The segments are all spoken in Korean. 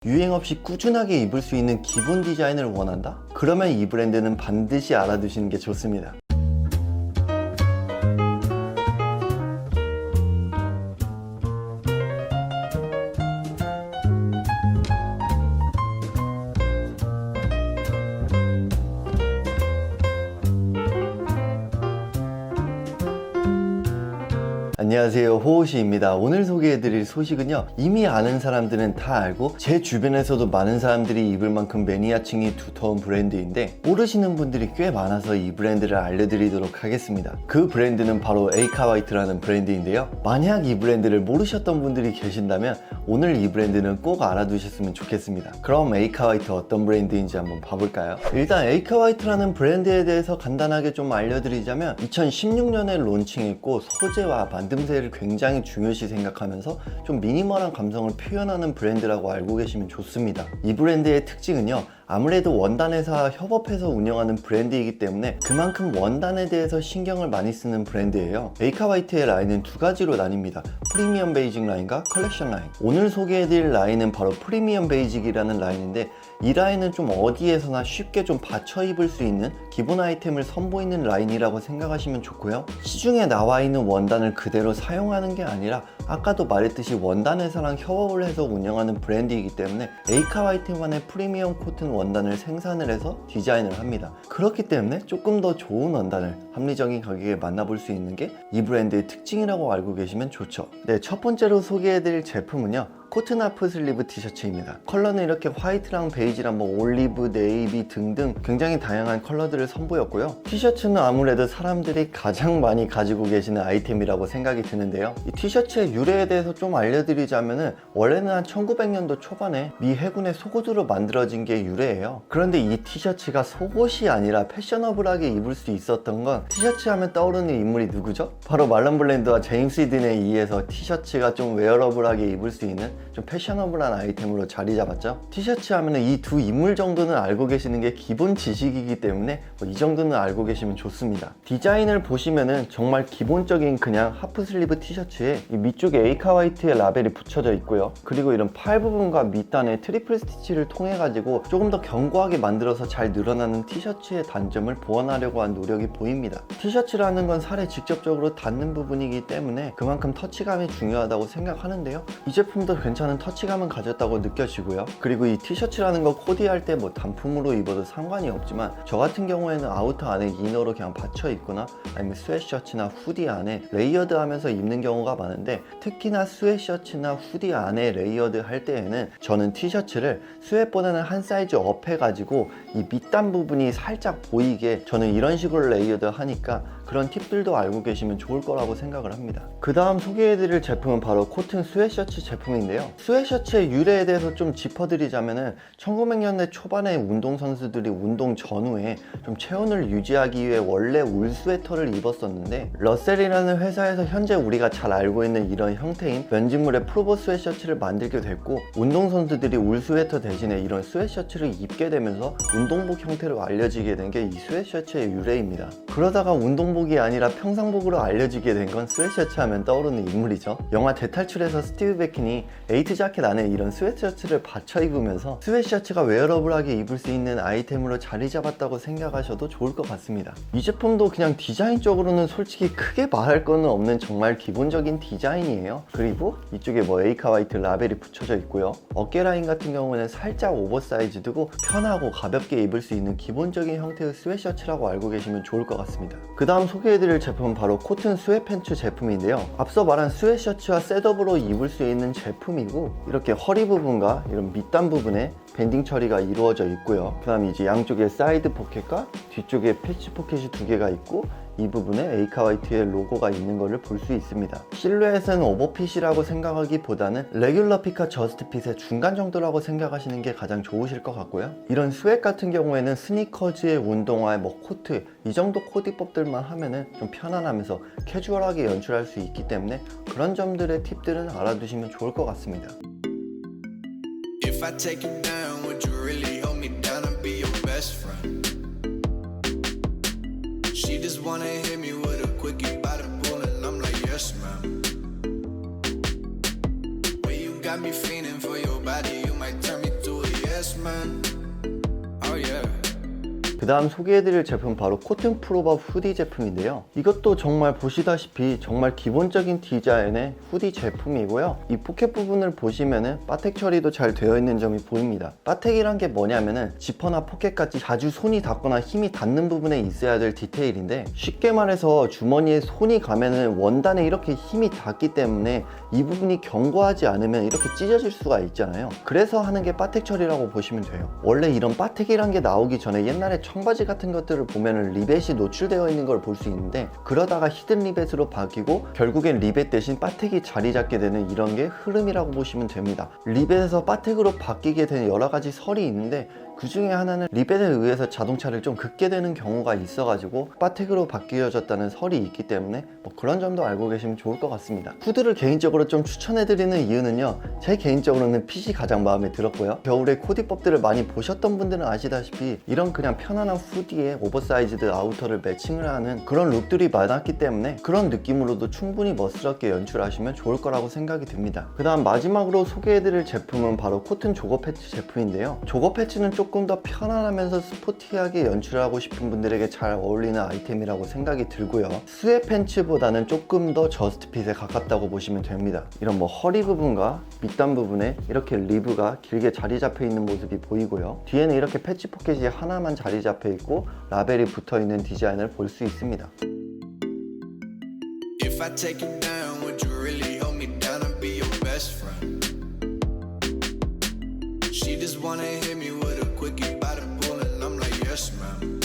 유행 없이 꾸준하게 입을 수 있는 기본 디자인을 원한다? 그러면 이 브랜드는 반드시 알아두시는 게 좋습니다. 안녕하세요, 호호시입니다. 오늘 소개해드릴 소식은요, 이미 아는 사람들은 다 알고 제 주변에서도 많은 사람들이 입을 만큼 매니아층이 두터운 브랜드인데 모르시는 분들이 꽤 많아서 이 브랜드를 알려드리도록 하겠습니다. 그 브랜드는 바로 에이카화이트라는 브랜드인데요, 만약 이 브랜드를 모르셨던 분들이 계신다면 오늘 이 브랜드는 꼭 알아두셨으면 좋겠습니다. 그럼 에이카화이트 어떤 브랜드인지 한번 봐볼까요? 일단 에이카화이트라는 브랜드에 대해서 간단하게 좀 알려드리자면 2016년에 론칭했고 소재와 만듦새를 굉장히 중요시 생각하면서 좀 미니멀한 감성을 표현하는 브랜드라고 알고 계시면 좋습니다. 이 브랜드의 특징은요, 아무래도 원단회사와 협업해서 운영하는 브랜드이기 때문에 그만큼 원단에 대해서 신경을 많이 쓰는 브랜드예요. 에이카화이트의 라인은 두 가지로 나뉩니다. 프리미엄 베이직 라인과 컬렉션 라인. 오늘 소개해드릴 라인은 바로 프리미엄 베이직이라는 라인인데 이 라인은 좀 어디에서나 쉽게 좀 받쳐 입을 수 있는 기본 아이템을 선보이는 라인이라고 생각하시면 좋고요. 시중에 나와 있는 원단을 그대로 사용하는 게 아니라 아까도 말했듯이 원단 회사랑 협업을 해서 운영하는 브랜드이기 때문에 에이카화이트만의 프리미엄 코튼 원단을 생산을 해서 디자인을 합니다. 그렇기 때문에 조금 더 좋은 원단을 합리적인 가격에 만나볼 수 있는 게 이 브랜드의 특징이라고 알고 계시면 좋죠. 네, 첫 번째로 소개해드릴 제품은요, 코튼 하프 슬리브 티셔츠입니다. 컬러는 이렇게 화이트랑 베이지랑 올리브, 네이비 등등 굉장히 다양한 컬러들을 선보였고요. 티셔츠는 아무래도 사람들이 가장 많이 가지고 계시는 아이템이라고 생각이 드는데요, 이 티셔츠의 유래에 대해서 좀 알려드리자면은 원래는 한 1900년도 초반에 미 해군의 속옷으로 만들어진 게 유래예요. 그런데 이 티셔츠가 속옷이 아니라 패셔너블하게 입을 수 있었던 건, 티셔츠 하면 떠오르는 인물이 누구죠? 바로 말론 블랜드와 제임스 히든에 의해서 티셔츠가 좀 웨어러블하게 입을 수 있는 좀 패셔너블한 아이템으로 자리 잡았죠. 티셔츠 하면 이 두 인물 정도는 알고 계시는 게 기본 지식이기 때문에 이 정도는 알고 계시면 좋습니다. 디자인을 보시면은 정말 기본적인 그냥 하프 슬리브 티셔츠에 이 밑쪽에 에이카화이트의 라벨이 붙여져 있고요, 그리고 이런 팔 부분과 밑단에 트리플 스티치를 통해 가지고 조금 더 견고하게 만들어서 잘 늘어나는 티셔츠의 단점을 보완하려고 한 노력이 보입니다. 티셔츠라는 건 살에 직접적으로 닿는 부분이기 때문에 그만큼 터치감이 중요하다고 생각하는데요, 이 제품도 괜찮은 터치감은 가졌다고 느껴지고요. 그리고 이 티셔츠라는 거 코디할 때 단품으로 입어도 상관이 없지만 저 같은 경우에는 아우터 안에 이너로 그냥 받쳐 입거나 아니면 스웨셔츠나 후디 안에 레이어드 하면서 입는 경우가 많은데, 특히나 스웨셔츠나 후디 안에 레이어드 할 때에는 저는 티셔츠를 스웨보다는 한 사이즈 업 해가지고 이 밑단 부분이 살짝 보이게 저는 이런 식으로 레이어드 하니까 그런 팁들도 알고 계시면 좋을 거라고 생각을 합니다. 그 다음 소개해드릴 제품은 바로 코튼 스웨셔츠 제품인데요, 스웨셔츠의 유래에 대해서 좀 짚어드리자면은 1900년대 초반에 운동선수들이 운동 전후에 좀 체온을 유지하기 위해 원래 울 스웨터를 입었었는데, 러셀이라는 회사에서 현재 우리가 잘 알고 있는 이런 형태인 면직물의 프로보 스웨셔츠를 만들게 됐고, 운동선수들이 울 스웨터 대신에 이런 스웨셔츠를 입게 되면서 운동복 형태로 알려지게 된 게 이 스웨셔츠의 유래입니다. 그러다가 운동복이 아니라 평상복으로 알려지게 된 건 스웨셔츠 하면 떠오르는 인물이죠. 영화 대탈출에서 스티브 베킨이 에이트 자켓 안에 이런 스웨셔츠를 받쳐 입으면서 스웨셔츠가 웨어러블하게 입을 수 있는 아이템으로 자리 잡았다고 생각하셔도 좋을 것 같습니다. 이 제품도 그냥 디자인적으로는 솔직히 크게 말할 거는 없는 정말 기본적인 디자인이에요. 그리고 이쪽에 에이카화이트 라벨이 붙여져 있고요, 어깨 라인 같은 경우는 살짝 오버사이즈드고 편하고 가볍게 입을 수 있는 기본적인 형태의 스웨셔츠라고 알고 계시면 좋을 것 같습니다. 그 다음 소개해드릴 제품은 바로 코튼 스웨팬츠 제품인데요, 앞서 말한 스웨셔츠와 셋업으로 입을 수 있는 제품이고, 이렇게 허리 부분과 이런 밑단 부분에 밴딩 처리가 이루어져 있고요, 그 다음에 이제 양쪽에 사이드 포켓과 뒤쪽에 패치 포켓이 두 개가 있고, 이 부분에 에이카화이트의 로고가 있는 것을 볼 수 있습니다. 실루엣은 오버핏이라고 생각하기보다는 레귤러 핏과 저스트 핏의 중간 정도라고 생각하시는 게 가장 좋으실 것 같고요, 이런 스웨트 같은 경우에는 스니커즈의 운동화에 코트 이 정도 코디법들만 하면은 좀 편안하면서 캐주얼하게 연출할 수 있기 때문에 그런 점들의 팁들은 알아두시면 좋을 것 같습니다. If I take you down, would you really hold me down and be your best friend? She just wanna hit me with a quickie by the pool and I'm like, yes ma'am. Way you got me feeling for your body, you might turn me 그 다음 소개해드릴 제품 바로 코튼 프로버 후디 제품인데요. 이것도 정말 보시다시피 정말 기본적인 디자인의 후디 제품이고요. 이 포켓 부분을 보시면은 바텍 처리도 잘 되어 있는 점이 보입니다. 바텍이란 게 뭐냐면은 지퍼나 포켓같이 자주 손이 닿거나 힘이 닿는 부분에 있어야 될 디테일인데, 쉽게 말해서 주머니에 손이 가면은 원단에 이렇게 힘이 닿기 때문에 이 부분이 견고하지 않으면 이렇게 찢어질 수가 있잖아요. 그래서 하는 게 바텍 처리라고 보시면 돼요. 원래 이런 바텍이란 게 나오기 전에 옛날에 청바지 같은 것들을 보면은 리벳이 노출되어 있는 걸 볼 수 있는데, 그러다가 히든 리벳으로 바뀌고 결국엔 리벳 대신 바텍이 자리 잡게 되는 이런 게 흐름이라고 보시면 됩니다. 리벳에서 바텍으로 바뀌게 된 여러 가지 설이 있는데, 그 중에 하나는 리벳에 의해서 자동차를 좀 긋게 되는 경우가 있어가지고 바텍으로 바뀌어졌다는 설이 있기 때문에 뭐 그런 점도 알고 계시면 좋을 것 같습니다. 후드를 개인적으로 좀 추천해드리는 이유는요, 제 개인적으로는 핏이 가장 마음에 들었고요. 겨울에 코디법들을 많이 보셨던 분들은 아시다시피 이런 그냥 편안한 후디에 오버사이즈드 아우터를 매칭을 하는 그런 룩들이 많았기 때문에 그런 느낌으로도 충분히 멋스럽게 연출하시면 좋을 거라고 생각이 듭니다. 그 다음 마지막으로 소개해드릴 제품은 바로 코튼 조거 패치 제품인데요. 조거 패치는 조금 더 편안하면서 스포티하게 연출하고 싶은 분들에게 잘 어울리는 아이템이라고 생각이 들고요. 스웨 팬츠보다는 조금 더 저스트핏에 가깝다고 보시면 됩니다. 이런 뭐 허리 부분과 밑단 부분에 이렇게 리브가 길게 자리 잡혀 있는 모습이 보이고요. 뒤에는 이렇게 패치 포켓이 하나만 자리 잡혀 있고 라벨이 붙어 있는 디자인을 볼 수 있습니다. If I take you down, would you really hold me down and be your best friend? She just wanna hit me with a quickie by the pool and I'm like, yes, ma'am.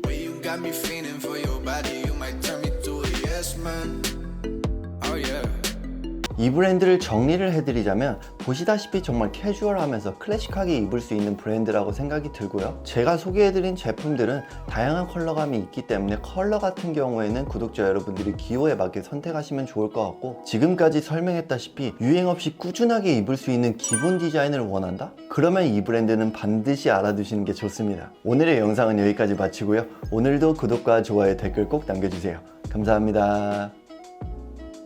Well, you got me feeling for your body, you might turn me to a yes, man. Oh, yeah. 이 브랜드를 정리를 해드리자면 보시다시피 정말 캐주얼하면서 클래식하게 입을 수 있는 브랜드라고 생각이 들고요. 제가 소개해드린 제품들은 다양한 컬러감이 있기 때문에 컬러 같은 경우에는 구독자 여러분들이 기호에 맞게 선택하시면 좋을 것 같고, 지금까지 설명했다시피 유행 없이 꾸준하게 입을 수 있는 기본 디자인을 원한다? 그러면 이 브랜드는 반드시 알아두시는 게 좋습니다. 오늘의 영상은 여기까지 마치고요. 오늘도 구독과 좋아요, 댓글 꼭 남겨주세요. 감사합니다.